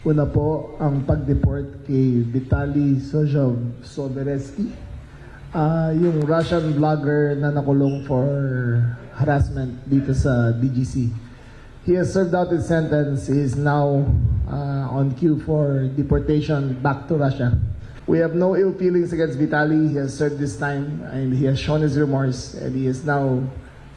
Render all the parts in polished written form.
Una po ang pag-deport kay Vitaly Sobereski, yung Russian vlogger na nakulong for harassment dito sa DGC. He has served out his sentence. He is now on queue for deportation back to Russia. We have no ill feelings against Vitaly. He has served this time and he has shown his remorse, and he is now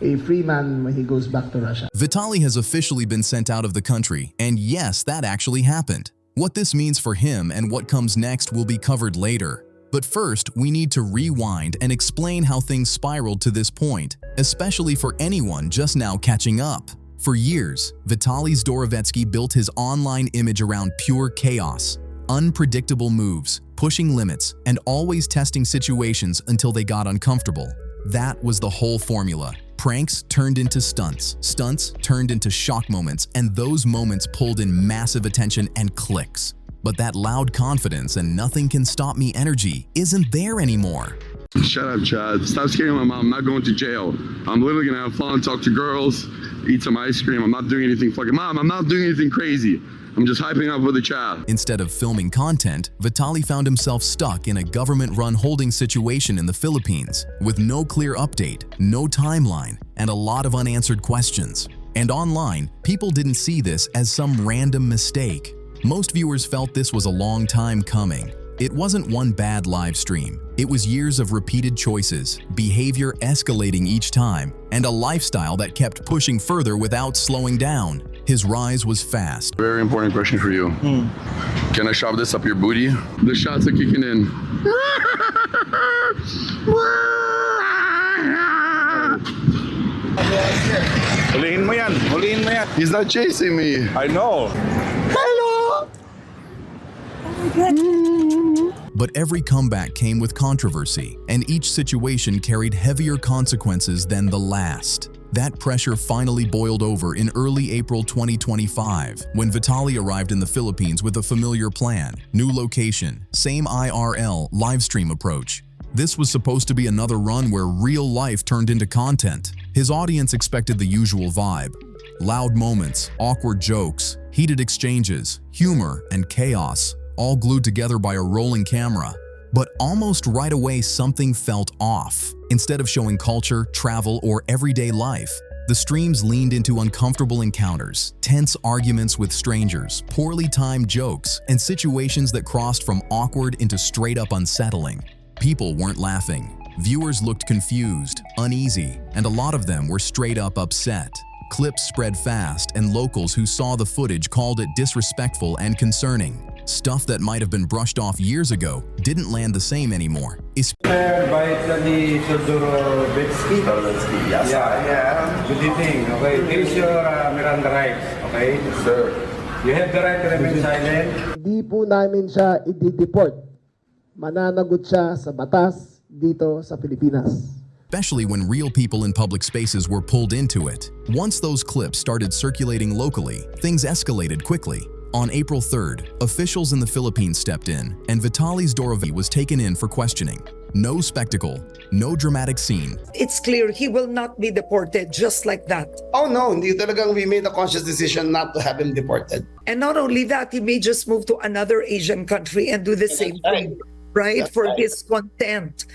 a free man when he goes back to Russia. Vitaly has officially been sent out of the country, and yes, that actually happened. What this means for him and what comes next will be covered later. But first, we need to rewind and explain how things spiraled to this point, especially for anyone just now catching up. For years, Vitaly Zdorovetski built his online image around pure chaos, unpredictable moves, pushing limits, and always testing situations until they got uncomfortable. That was the whole formula. Pranks turned into stunts, stunts turned into shock moments, and those moments pulled in massive attention and clicks. But that loud confidence and nothing can stop me energy isn't there anymore. Shut up, Chad. Stop scaring my mom. I'm not going to jail. I'm literally gonna have fun, talk to girls, eat some ice cream. I'm not doing anything fucking... Mom, I'm not doing anything crazy. I'm just hyping up with a child. Instead of filming content, Vitaly found himself stuck in a government-run holding situation in the Philippines with no clear update, no timeline, and a lot of unanswered questions. And online, people didn't see this as some random mistake. Most viewers felt this was a long time coming. It wasn't one bad live stream. It was years of repeated choices, behavior escalating each time, and a lifestyle that kept pushing further without slowing down. His rise was fast. Very important question for you. Can I shove this up your booty? The shots are kicking in. Huliin mo yan. Huliin mo yan. He's not chasing me. I know. Hello! But every comeback came with controversy, and each situation carried heavier consequences than the last. That pressure finally boiled over in early April 2025, when Vitaly arrived in the Philippines with a familiar plan, new location, same IRL livestream approach. This was supposed to be another run where real life turned into content. His audience expected the usual vibe: loud moments, awkward jokes, heated exchanges, humor, and chaos, all glued together by a rolling camera. But almost right away, something felt off. Instead of showing culture, travel, or everyday life, the streams leaned into uncomfortable encounters, tense arguments with strangers, poorly timed jokes, and situations that crossed from awkward into straight-up unsettling. People weren't laughing. Viewers looked confused, uneasy, and a lot of them were straight-up upset. Clips spread fast, and locals who saw the footage called it disrespectful and concerning. Stuff that might have been brushed off years ago didn't land the same anymore. Vitaly Sobereski. Yes. Yeah. Good evening. Okay, this is your Miranda rights. Okay, sir. You have the right to remain silent. Hindi po namin siya i-deport. Mananagot siya sa batas dito sa Pilipinas. Especially when real people in public spaces were pulled into it. Once those clips started circulating locally, things escalated quickly. On April 3rd, officials in the Philippines stepped in, and Vitaly Zdorovetski was taken in for questioning. No spectacle, no dramatic scene. It's clear he will not be deported just like that. Oh no, hindi talagang we made a conscious decision not to have him deported. And not only that, he may just move to another Asian country and do the same thing, right? That's For right. his content.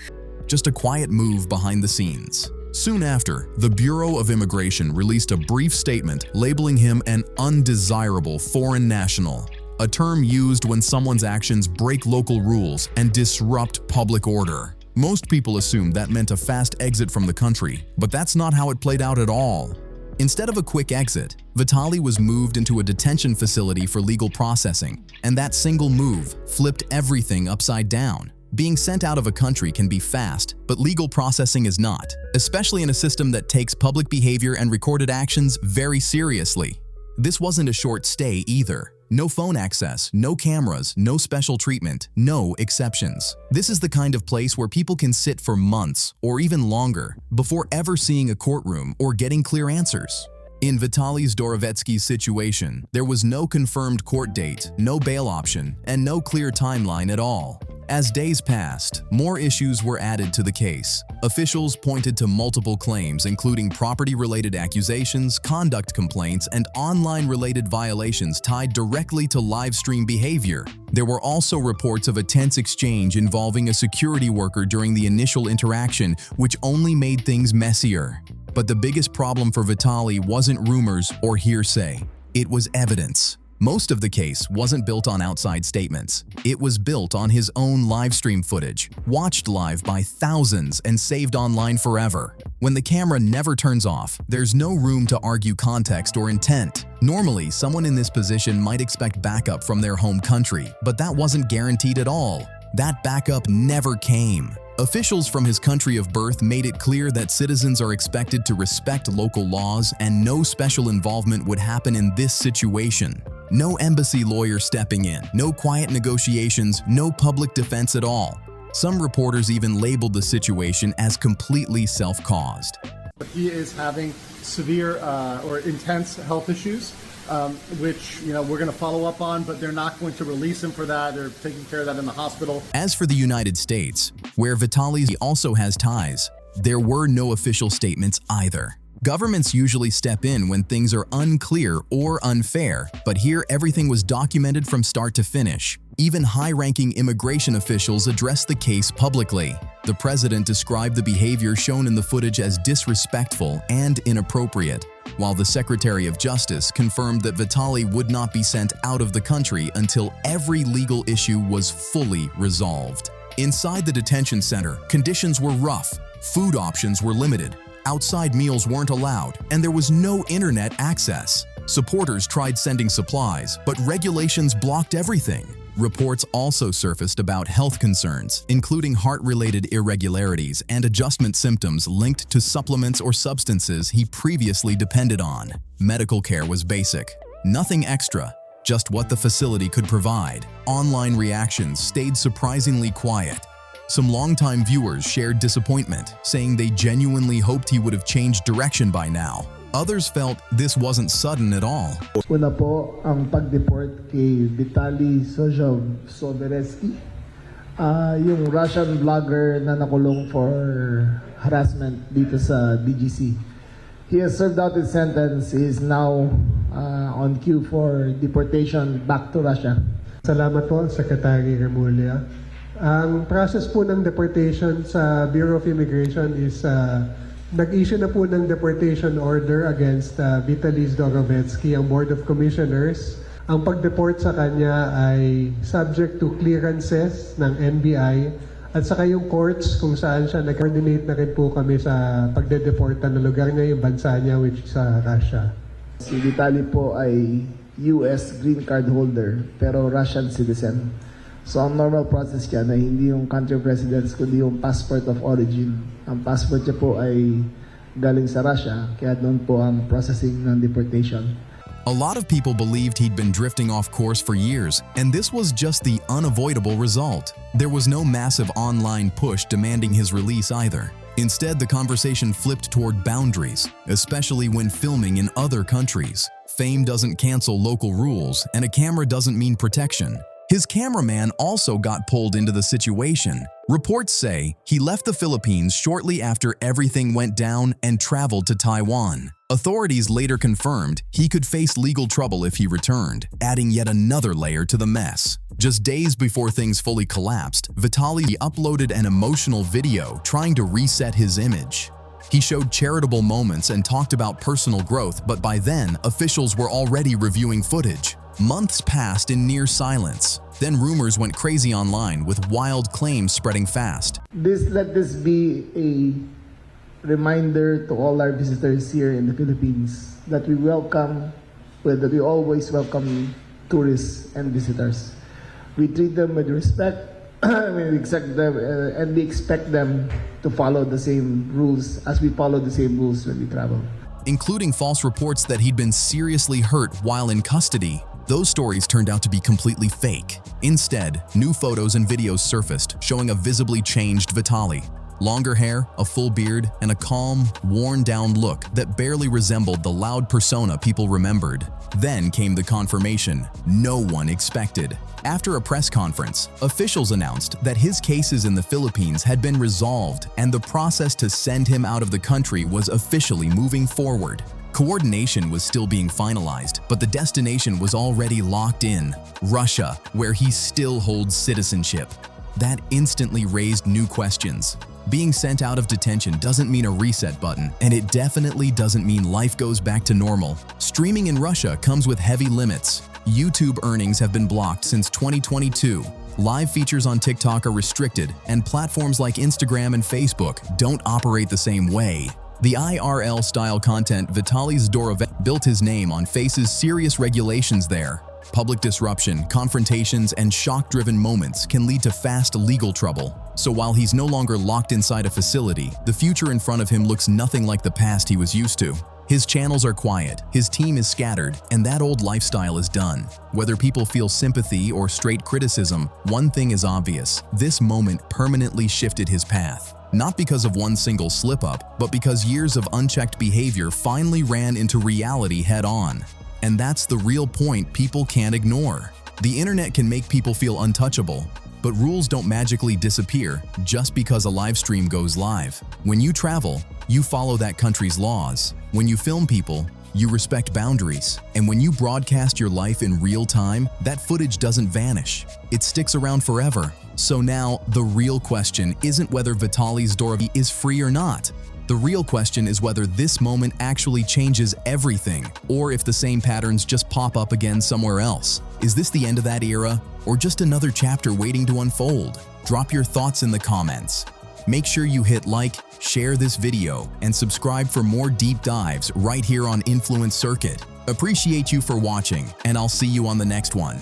Just a quiet move behind the scenes. Soon after, the Bureau of Immigration released a brief statement labeling him an undesirable foreign national, a term used when someone's actions break local rules and disrupt public order. Most people assumed that meant a fast exit from the country, but that's not how it played out at all. Instead of a quick exit, Vitaly was moved into a detention facility for legal processing, and that single move flipped everything upside down. Being sent out of a country can be fast, but legal processing is not, especially in a system that takes public behavior and recorded actions very seriously. This wasn't a short stay either. No phone access, no cameras, no special treatment, no exceptions. This is the kind of place where people can sit for months or even longer before ever seeing a courtroom or getting clear answers. In Vitaly Zdorovetski's situation, there was no confirmed court date, no bail option, and no clear timeline at all. As days passed, more issues were added to the case. Officials pointed to multiple claims, including property-related accusations, conduct complaints, and online-related violations tied directly to live stream behavior. There were also reports of a tense exchange involving a security worker during the initial interaction, which only made things messier. But the biggest problem for Vitaly wasn't rumors or hearsay. It was evidence. Most of the case wasn't built on outside statements. It was built on his own live stream footage, watched live by thousands and saved online forever. When the camera never turns off, there's no room to argue context or intent. Normally, someone in this position might expect backup from their home country, but that wasn't guaranteed at all. That backup never came. Officials from his country of birth made it clear that citizens are expected to respect local laws and no special involvement would happen in this situation. No embassy lawyer stepping in, no quiet negotiations, no public defense at all. Some reporters even labeled the situation as completely self-caused. He is having severe or intense health issues, which we're going to follow up on, but they're not going to release him for that. They're taking care of that in the hospital. As for the United States, where Vitaly also has ties, there were no official statements either. Governments usually step in when things are unclear or unfair, but here everything was documented from start to finish. Even high-ranking immigration officials addressed the case publicly. The president described the behavior shown in the footage as disrespectful and inappropriate, while the Secretary of Justice confirmed that Vitaly would not be sent out of the country until every legal issue was fully resolved. Inside the detention center, conditions were rough, food options were limited, outside meals weren't allowed, and there was no internet access. Supporters tried sending supplies, but regulations blocked everything. Reports also surfaced about health concerns, including heart-related irregularities and adjustment symptoms linked to supplements or substances he previously depended on. Medical care was basic, nothing extra, just what the facility could provide. Online reactions stayed surprisingly quiet. Some longtime viewers shared disappointment, saying they genuinely hoped he would have changed direction by now. Others felt this wasn't sudden at all. Una po ang pag-deport kay Vitaly Sovereski, yung Russian vlogger na nakulong for harassment dito sa DGC. He has served out his sentence. He is now on queue for deportation back to Russia. Salamat po, Secretary Remulla. Ang process po ng deportation sa Bureau of Immigration is nag-issue na po ng deportation order against Vitaly Zdorowetsky, ang Board of Commissioners. Ang pag-deport sa kanya ay subject to clearances ng NBI at saka yung courts kung saan siya nag-coordinate na rin po kami sa pagde-deporta na lugar niya, yung bansa niya, which is sa Russia. Si Vitaly po ay US green card holder pero Russian citizen. So ang normal process niya na hindi yung country of residence kundi yung passport of origin. Ang passport niya po ay galing sa Russia, kaya doon po ang processing ng deportation. A lot of people believed he'd been drifting off course for years, and this was just the unavoidable result. There was no massive online push demanding his release either. Instead, the conversation flipped toward boundaries, especially when filming in other countries. Fame doesn't cancel local rules, and a camera doesn't mean protection. His cameraman also got pulled into the situation. Reports say he left the Philippines shortly after everything went down and traveled to Taiwan. Authorities later confirmed he could face legal trouble if he returned, adding yet another layer to the mess. Just days before things fully collapsed, Vitaly uploaded an emotional video trying to reset his image. He showed charitable moments and talked about personal growth, but by then, officials were already reviewing footage. Months passed in near silence. Then rumors went crazy online with wild claims spreading fast. Let this be a reminder to all our visitors here in the Philippines that we always welcome tourists and visitors. We treat them with respect. We expect them to follow the same rules as we follow the same rules when we travel. Including false reports that he'd been seriously hurt while in custody. Those stories turned out to be completely fake. Instead, new photos and videos surfaced showing a visibly changed Vitaly. Longer hair, a full beard, and a calm, worn-down look that barely resembled the loud persona people remembered. Then came the confirmation no one expected. After a press conference, officials announced that his cases in the Philippines had been resolved and the process to send him out of the country was officially moving forward. Coordination was still being finalized, but the destination was already locked in: Russia, where he still holds citizenship. That instantly raised new questions. Being sent out of detention doesn't mean a reset button, and it definitely doesn't mean life goes back to normal. Streaming in Russia comes with heavy limits. YouTube earnings have been blocked since 2022. Live features on TikTok are restricted, and platforms like Instagram and Facebook don't operate the same way. The IRL-style content Vitaly DEPORTED built his name on faces serious regulations there. Public disruption, confrontations, and shock-driven moments can lead to fast legal trouble. So while he's no longer locked inside a facility, the future in front of him looks nothing like the past he was used to. His channels are quiet, his team is scattered, and that old lifestyle is done. Whether people feel sympathy or straight criticism, one thing is obvious: this moment permanently shifted his path. Not because of one single slip-up, but because years of unchecked behavior finally ran into reality head-on. And that's the real point people can't ignore. The internet can make people feel untouchable, but rules don't magically disappear just because a live stream goes live. When you travel, you follow that country's laws. When you film people, you respect boundaries. And when you broadcast your life in real time, that footage doesn't vanish. It sticks around forever. So now, the real question isn't whether Vitaly DEPORTED is free or not. The real question is whether this moment actually changes everything, or if the same patterns just pop up again somewhere else. Is this the end of that era, or just another chapter waiting to unfold? Drop your thoughts in the comments. Make sure you hit like, share this video, and subscribe for more deep dives right here on Influence Circuit. Appreciate you for watching, and I'll see you on the next one.